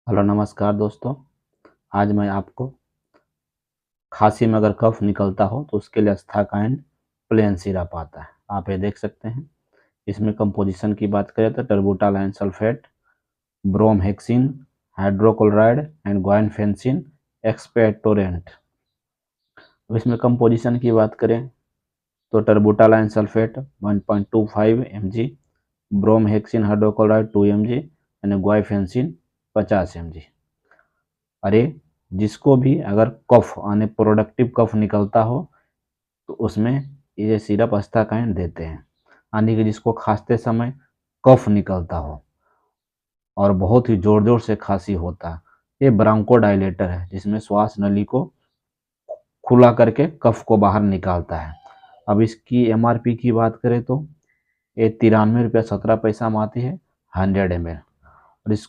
Hello नमस्कार दोस्तों। आज मैं आपको खांसी में अगर कफ निकलता हो तो उसके लिए अस्थाकाइन प्लेन सिरप आता है। आप ये देख सकते हैं। इसमें कंपोजिशन की बात करें तो terbutaline sulphate, bromhexine, hydrochloride and guaifenesin expectorant. अब इसमें कंपोजिशन की बात करें तो terbutaline sulphate 1.25 mg, bromhexine hydrochloride 2 mg and guaifenesin 50 mg। अरे जिसको भी अगर कफ यानी प्रोडक्टिव कफ निकलता हो तो उसमें ये सिरप अस्थाकाइन देते हैं। यानी कि जिसको खांसते समय कफ निकलता हो और बहुत ही जोर जोर से खांसी होता है, ये ब्रांकोडाइलेटर है जिसमें श्वास नली को खुला करके कफ को बाहर निकालता है। अब इसकी एमआरपी की बात करें तो ये 93 रुपया 17 पैसा में आती है 100 ml। और इस